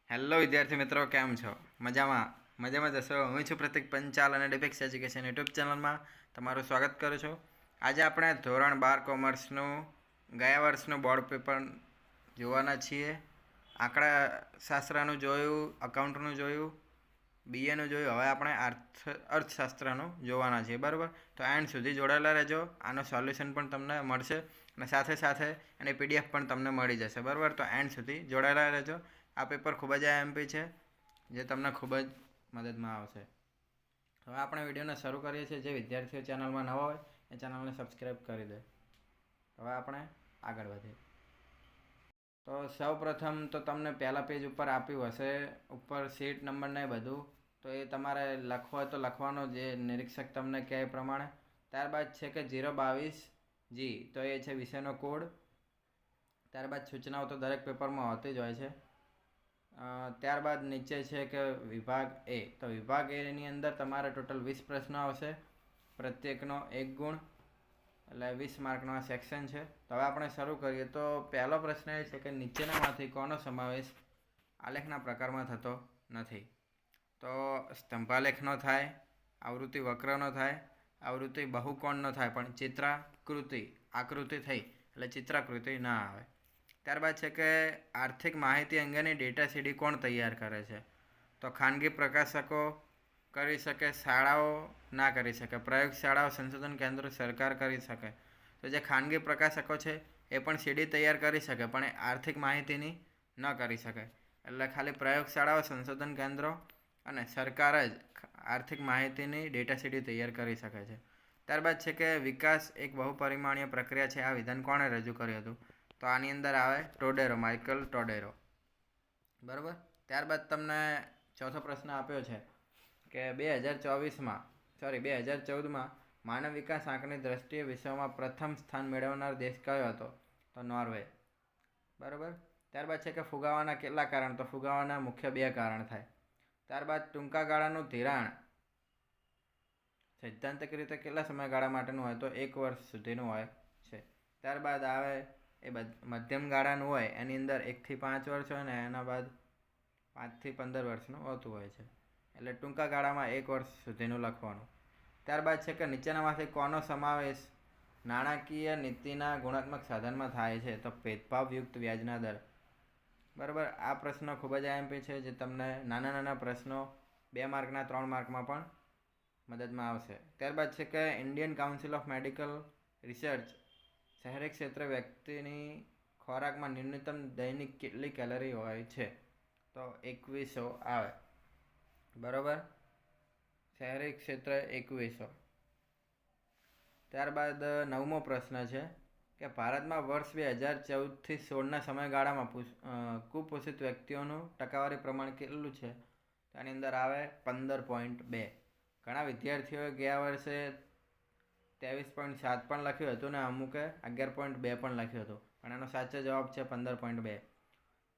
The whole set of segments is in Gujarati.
હેલો વિદ્યાર્થી મિત્રો, કેમ છો? મજામાં જશો. હું છું પ્રતિક પંચાલ અને ડિફેક્સ એજ્યુકેશન યુટ્યુબ ચેનલમાં તમારું સ્વાગત કરું છું. આજે આપણે ધોરણ 12 કોમર્સનું ગયા વર્ષનું બોર્ડ પેપર જોવાના છીએ. આંકડા શાસ્ત્રનું જોયું, અકાઉન્ટનું જોયું, બીએનું જોયું. હવે આપણે અર્થશાસ્ત્રનું જોવાના છીએ, બરાબર? તો એન્ડ સુધી જોડાયેલા રહેજો. આનું સોલ્યુશન પણ તમને મળશે અને સાથે સાથે એની પીડીએફ પણ તમને મળી જશે, બરાબર? તો એન્ડ સુધી જોડાયેલા રહેજો. આ પેપર ખૂબ જ એમપી છે, જે તમને ખૂબ જ મદદમાં આવશે. હવે આપણે વિડીયોને શરૂ કરીએ છીએ. જે વિદ્યાર્થીઓ ચેનલમાં નવા હોય એ ચેનલને સબસ્ક્રાઈબ કરી દે. હવે આપણે આગળ વધીએ. તો સૌ પ્રથમ તો તમને પહેલા પેજ ઉપર આપ્યું હશે, ઉપર સીટ નંબર ને બધું. તો એ તમારે લખવો હોય તો લખવાનો, જે નિરીક્ષક તમને કહે એ પ્રમાણે. ત્યારબાદ છે કે 022G, તો એ છે વિષયનો કોડ. ત્યારબાદ સૂચનાઓ તો દરેક પેપરમાં હોતી જ હોય છે. ત્યારબાદ નીચે છે કે વિભાગ એ. તો વિભાગ એની અંદર તમારે ટોટલ 20 પ્રશ્નો આવશે, પ્રત્યેકનો 1 ગુણ, એટલે 20 માર્કનો આ સેક્શન છે. તો હવે આપણે શરૂ કરીએ. તો પહેલો પ્રશ્ન એ છે કે નીચેનામાંથી કોનો સમાવેશ આલેખના પ્રકારમાં થતો નથી? તો સ્તંભાલેખનો થાય, આવૃત્તિ વક્રનો થાય, આવૃત્તિ બહુકોણનો થાય, પણ ચિત્રાકૃતિ આકૃતિ થઈ એટલે ચિત્રાકૃતિ ના આવે. ત્યારબાદ છે કે આર્થિક માહિતી અંગેની ડેટા સીડી કોણ તૈયાર કરે છે? તો ખાનગી પ્રકાશકો કરી શકે, શાળાઓ ના કરી શકે. પ્રયોગશાળાઓ, સંશોધન કેન્દ્રો, સરકાર કરી શકે. તો જે ખાનગી પ્રકાશકો છે એ પણ સીડી તૈયાર કરી શકે, પણ એ આર્થિક માહિતીની ન કરી શકે. એટલે ખાલી પ્રયોગશાળાઓ, સંશોધન કેન્દ્રો અને સરકાર જ આર્થિક માહિતીની ડેટા સીડી તૈયાર કરી શકે છે. ત્યારબાદ છે કે વિકાસ એક બહુપરિમાણીય પ્રક્રિયા છે. આ વિધાન કોણે રજૂ કર્યું હતું? તો આની અંદર આવે ટોડેરો, માઇકલ ટોડેરો, બરાબર. ત્યારબાદ તમને ચોથો પ્રશ્ન આપ્યો છે કે 2014માં માનવ વિકાસ આંકની દ્રષ્ટિએ વિશ્વમાં પ્રથમ સ્થાન મેળવનાર દેશ કયો હતો? તો નોર્વે, બરાબર. ત્યારબાદ છે કે ફુગાવાના કેટલા કારણ? તો ફુગાવાના મુખ્ય 2 કારણ થાય. ત્યારબાદ ટૂંકા ગાળાનું ધિરાણ સૈદ્ધાંતિક રીતે કેટલા સમયગાળા માટેનું હોય? તો 1 વર્ષ સુધીનું હોય છે. ત્યારબાદ આવે એ મધ્યમ ગાળાનું હોય, એની અંદર 1 થી 5 વર્ષ હોય ને એના બાદ 5 થી 15 વર્ષનું હોતું હોય છે. એટલે ટૂંકા ગાળામાં 1 વર્ષ સુધીનું લખવાનું. ત્યારબાદ છે કે નીચેનામાંથી કોનો સમાવેશ નાણાકીય નીતિના ગુણાત્મક સાધનમાં થાય છે? તો ભેદભાવયુક્ત વ્યાજના દર, બરાબર. આ પ્રશ્ન ખૂબ જ એમપી છે, જે તમને નાના પ્રશ્નો 2 માર્કના 3 માર્કમાં પણ મદદમાં આવશે. ત્યારબાદ છે કે Indian council of medical research શહેરી ક્ષેત્ર વ્યક્તિની ખોરાકમાં ન્યૂનતમ દૈનિક કેટલી કેલરી હોય છે? તો 2100 આવે, બરાબર. શહેરી ક્ષેત્ર 2100. ત્યારબાદ 9મો પ્રશ્ન છે કે ભારતમાં વર્ષ 2014થી 16ના સમયગાળામાં કુપોષિત વ્યક્તિઓનું ટકાવારી પ્રમાણ કેટલું છે? તેની અંદર આવે 15.2. ઘણા વિદ્યાર્થીઓએ ગયા વર્ષે 23.7 પણ લખ્યું હતું ને અમુકે 11.2 પણ લખ્યું હતું, પણ એનો સાચો જવાબ છે 15.2.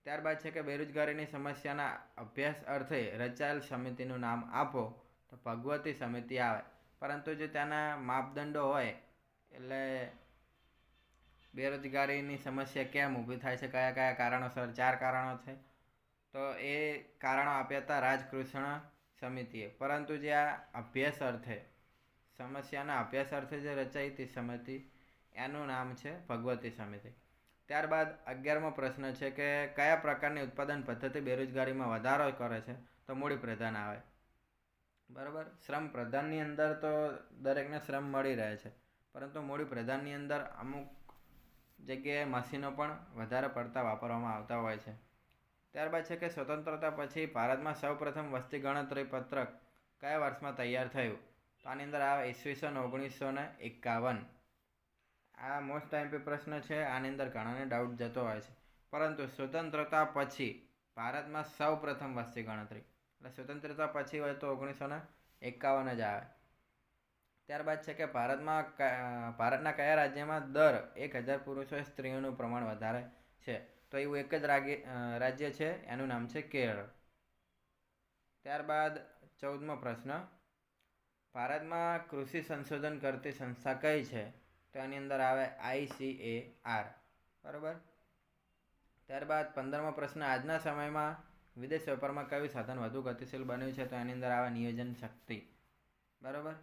ત્યારબાદ છે કે બેરોજગારીની સમસ્યાના અભ્યાસ અર્થે રચાયેલ સમિતિનું નામ આપો. તો ભગવતી સમિતિ આવે, પરંતુ જો તેના માપદંડો હોય, એટલે બેરોજગારીની સમસ્યા કેમ ઊભી થાય છે, કયા કયા કારણોસર, 4 કારણો છે. તો એ કારણો આપ્યા હતા રાજકૃષ્ણ સમિતિએ, પરંતુ જે આ અભ્યાસ અર્થે સમસ્યાના અભ્યાસ અર્થે જે રચાઈ હતી સમિતિ, એનું નામ છે ભગવતી સમિતિ. ત્યારબાદ 11મો પ્રશ્ન છે કે કયા પ્રકારની ઉત્પાદન પદ્ધતિ બેરોજગારીમાં વધારો કરે છે? તો મૂડી પ્રધાન આવે, બરાબર. શ્રમ પ્રધાનની અંદર તો દરેકને શ્રમ મળી રહે છે, પરંતુ મૂડી પ્રધાનની અંદર અમુક જગ્યાએ મશીનો પણ વધારે પડતા વાપરવામાં આવતા હોય છે. ત્યારબાદ છે કે સ્વતંત્રતા પછી ભારતમાં સૌપ્રથમ વસ્તી ગણતરી પત્રક કયા વર્ષમાં તૈયાર થયું? તો આની અંદર આવે ઈસવીસન 1951. આ મોસ્ટ એમપી પ્રશ્ન છે. આની અંદર ઘણાને ડાઉટ જતો હોય છે, પરંતુ સ્વતંત્રતા પછી ભારતમાં સૌપ્રથમ વસ્તી ગણતરી, એટલે સ્વતંત્રતા પછી હોય તો 1951 જ આવે. ત્યારબાદ છે કે ભારતના કયા રાજ્યમાં દર 1000 પુરુષોએ સ્ત્રીઓનું પ્રમાણ વધારે છે? તો એવું એક જ રાજ્ય છે, એનું નામ છે કેરળ. ત્યારબાદ 14મો પ્રશ્ન, ભારતમાં કૃષિ સંશોધન કરતી સંસ્થા કઈ છે? તો એની અંદર આવે ICAR, બરાબર. ત્યારબાદ 15મો પ્રશ્ન, આજના સમયમાં વિદેશ વેપારમાં કયું સાધન વધુ ગતિશીલ બન્યું છે? તો એની અંદર આવે નિયોજન શક્તિ. બરાબર,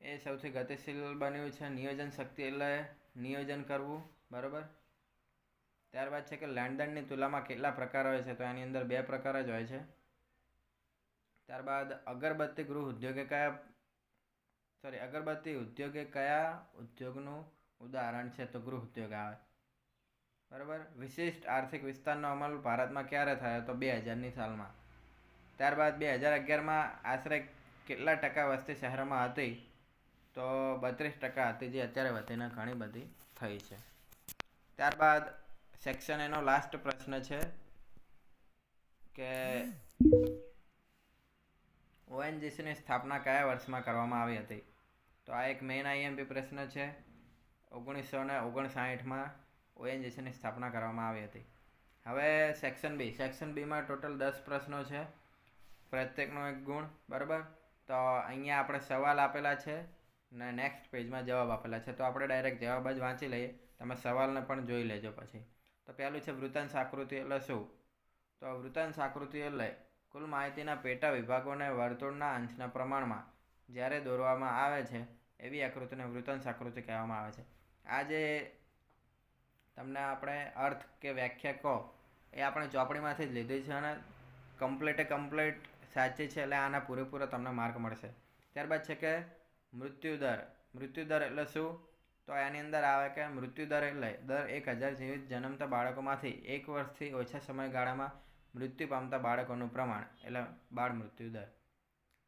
એ સૌથી ગતિશીલ બન્યું છે. નિયોજન શક્તિ એટલે નિયોજન કરવું. બરાબર. ત્યારબાદ છે કે લેણદેણની તુલામાં કેટલા પ્રકાર હોય છે? તો એની અંદર 2 પ્રકાર જ હોય છે. ત્યારબાદ અગરબત્તી ઉદ્યોગે કયા ઉદ્યોગનું ઉદાહરણ છે? તો ગૃહ ઉદ્યોગ આવે. બરાબર. વિશિષ્ટ આર્થિક વિસ્તારનો અમલ ભારતમાં ક્યારે થયો? તો 2000ની સાલમાં. ત્યારબાદ 2011માં આશરે કેટલા ટકા વસ્તી શહેરોમાં હતી? તો 32% હતી, જે અત્યારે વધીને ઘણી બધી થઈ છે. ત્યારબાદ સેક્શન એનો લાસ્ટ પ્રશ્ન છે કે ઓએનજીસીની સ્થાપના કયા વર્ષમાં કરવામાં આવી હતી? તો આ એક મેઇન આઈએમપી પ્રશ્ન છે. 1959માં ઓએનજીસીની સ્થાપના કરવામાં આવી હતી. હવે સેક્શન બીમાં ટોટલ 10 પ્રશ્નો છે, પ્રત્યેકનો 1 ગુણ. બરાબર. તો અહીંયા આપણે સવાલ આપેલા છે ને નેક્સ્ટ પેજમાં જવાબ આપેલા છે. તો આપણે ડાયરેક્ટ જવાબ જ વાંચી લઈએ, તમે સવાલને પણ જોઈ લેજો પછી. તો પહેલું છે વૃત્તાંશ આકૃતિ એટલે શું? તો વૃત્તાંશ આકૃતિ એટલે કુલ માહિતીના પેટા વિભાગોને વર્તુળના અંશના પ્રમાણમાં જ્યારે દોરવામાં આવે છે એવી આકૃતિને વૃત્તાંશ આકૃતિ કહેવામાં આવે છે. આ જે તમને આપણે અર્થ કે વ્યાખ્યા કહો એ આપણે ચોપડીમાંથી જ લીધી છે અને કમ્પ્લીટ સાચી છે, એટલે આના પૂરેપૂરો તમને માર્ક મળશે. ત્યારબાદ છે કે મૃત્યુદર એટલે શું? તો એની અંદર આવે કે મૃત્યુદર એટલે દર 1000 જીવિત જન્મતા બાળકોમાંથી 1 વર્ષથી ઓછા સમયગાળામાં મૃત્યુ પામતા બાળકોનું પ્રમાણ, એટલે બાળ મૃત્યુદર.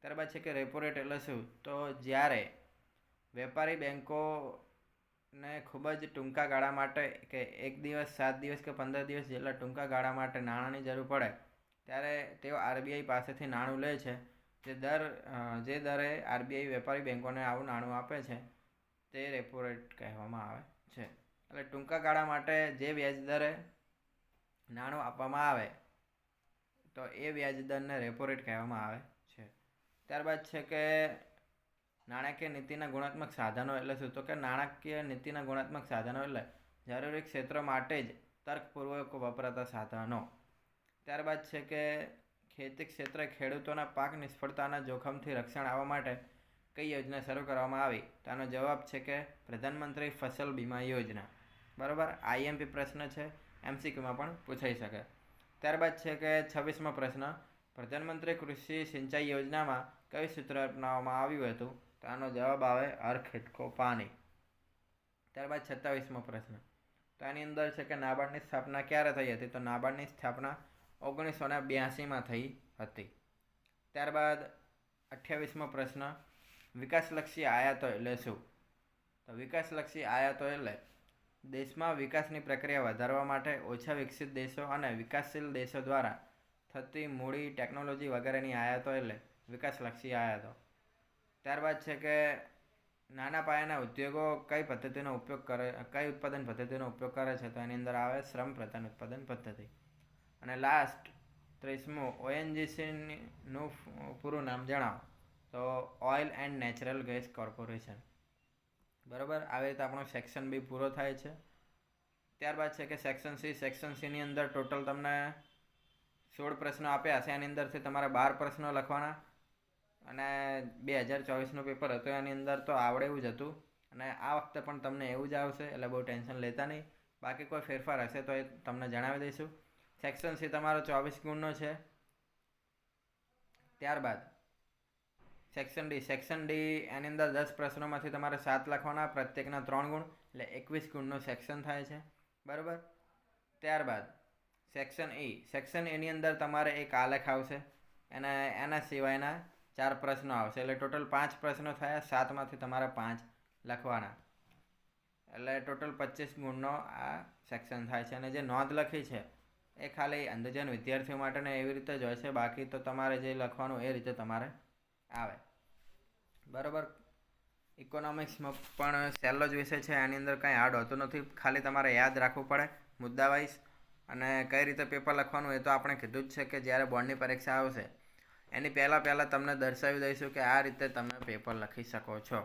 ત્યારબાદ છે કે રેપો રેટ એટલે શું? તો જ્યારે વેપારી બેન્કોને ખૂબ જ ટૂંકા ગાળા માટે કે 1 દિવસ, 7 દિવસ કે 15 દિવસ જેટલા ટૂંકા ગાળા માટે નાણાંની જરૂર પડે ત્યારે તેઓ આરબીઆઈ પાસેથી નાણું લે છે. જે દરે આરબીઆઈ વેપારી બેન્કોને આવું નાણું આપે છે તે રેપો રેટ કહેવામાં આવે છે. એટલે ટૂંકા ગાળા માટે જે વ્યાજ દરે નાણું આપવામાં આવે તો એ વ્યાજ દરને રેપો રેટ કહેવામાં આવે છે. ત્યારબાદ છે કે નાણાકીય નીતિના ગુણાત્મક સાધનો એટલે શું? તો કે નાણાકીય નીતિના ગુણાત્મક સાધનો એટલે જરૂરી ક્ષેત્રો માટે જ તર્કપૂર્વક વપરાતા સાધનો. ત્યારબાદ છે કે ખેતી ક્ષેત્રે ખેડૂતોના પાક નિષ્ફળતાના જોખમથી રક્ષણ આપવા માટે કઈ યોજના શરૂ કરવામાં આવી? તો આનો જવાબ છે કે પ્રધાનમંત્રી ફસલ બીમા યોજના. બરાબર. આઈએમપી પ્રશ્ન છે, એમસીક્યુમાં પણ પૂછાઈ શકે. ત્યારબાદ છે કે 26મો પ્રશ્ન, પ્રધાનમંત્રી કૃષિ સિંચાઈ યોજનામાં કયું સૂત્ર અપનાવવામાં આવ્યું હતું? તો આનો જવાબ આવે હર ખેત કો પાણી. ત્યારબાદ 27મો પ્રશ્ન, તો આની અંદર છે કે નાબાર્ડની સ્થાપના ક્યારે થઈ હતી? તો નાબાર્ડની સ્થાપના 1982માં થઈ હતી. ત્યારબાદ 28મો પ્રશ્ન, વિકાસલક્ષી આયાતો એટલે શું? તો વિકાસલક્ષી આયાતો એટલે દેશમાં વિકાસની પ્રક્રિયા વધારવા માટે ઓછા વિકસિત દેશો અને વિકાસશીલ દેશો દ્વારા થતી મૂડી, ટેકનોલોજી વગેરેની આયાતો એટલે વિકાસલક્ષી આયાતો. ત્યારબાદ છે કે નાના પાયાના ઉદ્યોગો કઈ ઉત્પાદન પદ્ધતિનો ઉપયોગ કરે છે? તો એની અંદર આવે શ્રમ પ્રધાન ઉત્પાદન પદ્ધતિ. અને લાસ્ટ 30મું, ઓએનજીસીનું પૂરું નામ જણાવો. તો oil and natural gas corporation. બરાબર. આવી રીતે આપણો સેક્શન બી પૂરો થાય છે. ત્યારબાદ છે કે સેક્શન સીની અંદર ટોટલ તમને 16 પ્રશ્નો આપ્યા છે. એની અંદરથી તમારે 12 પ્રશ્નો લખવાના અને 2024નું પેપર હતું એની અંદર તો આવડે એવું જ હતું અને આ વખતે પણ તમને એવું જ આવશે, એટલે બહુ ટેન્શન લેતા નહીં. બાકી કોઈ ફેરફાર હશે તો એ તમને જણાવી દઈશું. સેક્શન સી તમારો 24 ગુણનો છે. ત્યારબાદ સેક્શન ડી એની અંદર 10 પ્રશ્નોમાંથી તમારે 7 લખવાના, પ્રત્યેકના 3 ગુણ, એટલે 21 ગુણનું સેક્શન થાય છે. બરાબર. ત્યારબાદ સેક્શન એની અંદર તમારે એક આલેખ આવશે અને એના સિવાયના 4 પ્રશ્નો આવશે, એટલે ટોટલ 5 પ્રશ્નો થયા. 7માંથી તમારે 5 લખવાના, એટલે ટોટલ 25 ગુણનો આ સેક્શન થાય છે. અને જે નોંધ લખી છે એ ખાલી અંધજન વિદ્યાર્થીઓ માટેને એવી રીતે જ હોય છે, બાકી તો તમારે જે લખવાનું એ રીતે તમારે આવે. બરાબર. ઇકોનોમિક્સમાં પણ સહેલો જ વિષય છે, આની અંદર કાંઈ હાર્ડ હોતું નથી, ખાલી તમારે યાદ રાખવું પડે મુદ્દા વાઇઝ. અને કઈ રીતે પેપર લખવાનું એ તો આપણે કીધું જ છે કે જ્યારે બોર્ડની પરીક્ષા આવશે એની પહેલાં તમને દર્શાવી દઈશું કે આ રીતે તમે પેપર લખી શકો છો.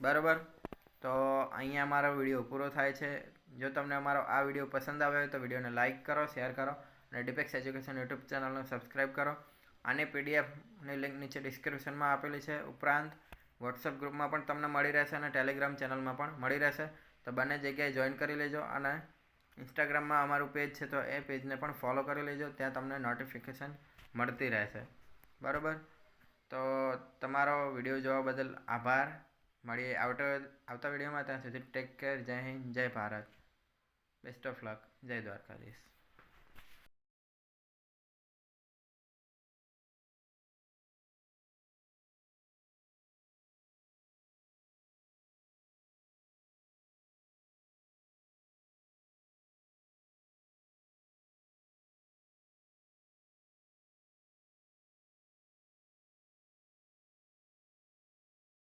બરાબર. તો અહીંયા અમારો વિડીયો પૂરો થાય છે. જો તમને અમારો આ વિડીયો પસંદ આવ્યો હોય તો વિડીયોને લાઇક કરો, શેર કરો અને ડિપેક્સ એજ્યુકેશન યુટ્યુબ ચેનલને સબસ્ક્રાઈબ કરો. આની પીડીએફની લિંક નીચે ડિસ્ક્રિપ્શનમાં આપેલી છે. ઉપરાંત વોટ્સઅપ ગ્રુપમાં પણ તમને મળી રહેશે અને ટેલિગ્રામ ચેનલમાં પણ મળી રહેશે. તો બંને જગ્યાએ જોઈન કરી લેજો. અને ઇન્સ્ટાગ્રામમાં અમારું પેજ છે તો એ પેજને પણ ફોલો કરી લેજો. ત્યાં તમને નોટિફિકેશન મળતી રહેશે. બરાબર, તો તમારો વિડીયો જોવા બદલ આભાર. મળીએ આવતા વિડીયોમાં. ત્યાં સુધી ટેક કેર. જય હિન્દ, જય ભારત. Best of luck. જય દ્વારકાધીશ.